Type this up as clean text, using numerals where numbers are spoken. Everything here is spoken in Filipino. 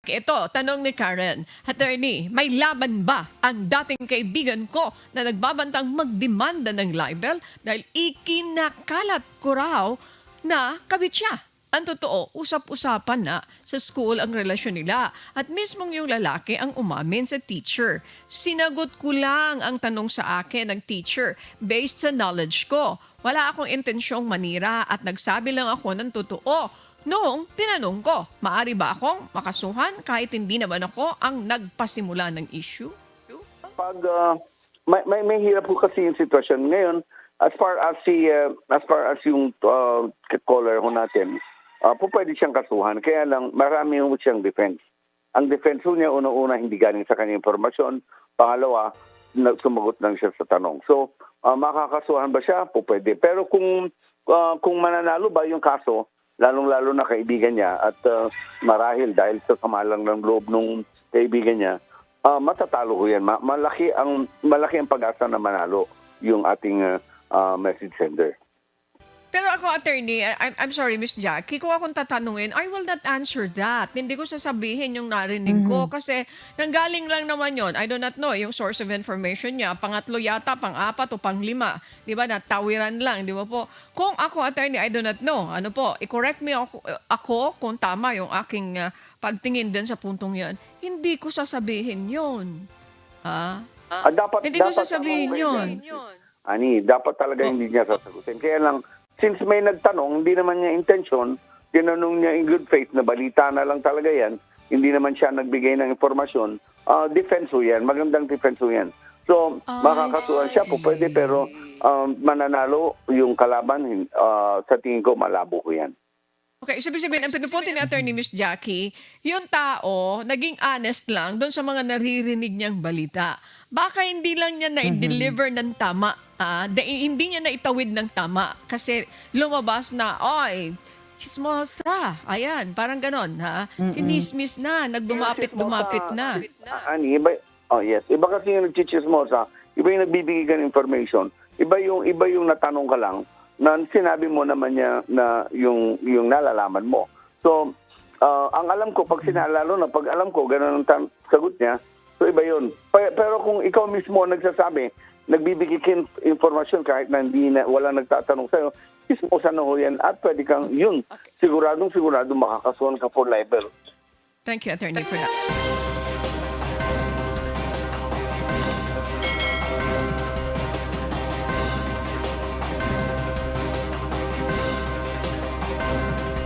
Ito, tanong ni Karen, Attorney, may laban ba ang dating kaibigan ko na nagbabantang magdemanda ng libel dahil ikinakalat ko raw na kabit siya? Ang totoo, usap-usapan na sa school ang relasyon nila at mismong yung lalaki ang umamin sa teacher. Sinagot ko lang ang tanong sa akin ng teacher based sa knowledge ko. Wala akong intensyong manira at nagsabi lang ako ng totoo. Noong tinanong ko, maari ba akong makasuhan kahit hindi naman ako ang nagpasimula ng issue? Pag may hirap po kasi yung sitwasyon ngayon as far as yung caller ho natin, po pwede siyang kasuhan. Kaya lang marami ho siyang defense. Ang defense ho niya una-una hindi galing sa kanyang impormasyon, pangalawa sumagot lang siya sa tanong. So makakasuhan ba siya? Po pwede. Pero kung mananalo ba yung kaso, lalong-lalo na kaibigan niya at marahil dahil sa sama lang ng loob ng kaibigan niya, matatalo ko yan. Malaki ang pag-asa na manalo yung ating message sender. Pero ako, attorney, I'm sorry, Miss Jackie, kung akong tatanungin, I will not answer that. Hindi ko sasabihin yung narinig ko kasi nanggaling lang naman yon. I do not know yung source of information niya. Pangatlo yata, pang-apat o pang-lima. Di ba? Natawiran lang. Di ba po? Kung ako, attorney, I do not know. Ano po? I-correct me ako kung tama yung aking pagtingin din sa puntong yon. Hindi ko sasabihin yon. Hindi ko sasabihin yon. Ani, dapat talaga hindi niya sasagutin. Kaya lang, since may nagtanong, hindi naman niya intention, tinanong niya in good faith na balita na lang talaga yan, hindi naman siya nagbigay ng informasyon, defense ho yan, magandang defense ho yan. So, makakasuhan siya po pwede, pero mananalo yung kalaban, sa tingin ko malabo ho yan. Okay, sabi ang pinupunti ni Attorney Miss Jackie, yung tao, naging honest lang doon sa mga naririnig niyang balita. Baka hindi lang niya na-deliver ng tama, hindi niya naitawid ng tama kasi lumabas na, oy, chismosa, ayan, parang ganon, ha? Sinismis na, nagdumapit na. Ani, iba, yes, iba kasi yung nagchichismosa, iba yung nagbibigay ng information, iba yung natanong ka lang, na sinabi mo naman niya na yung nalalaman mo. So, ang alam ko, pag sinalalo na, pag alam ko, ganun ang sagot niya, so iba yun. Pero kung ikaw mismo nagsasabi, nagbibigay ka informasyon kahit na wala nagtatanong sa'yo, mismo sa ho yan at pwede kang yun. Siguradong makakasuhan ka for libel. Thank you, Attorney, for that.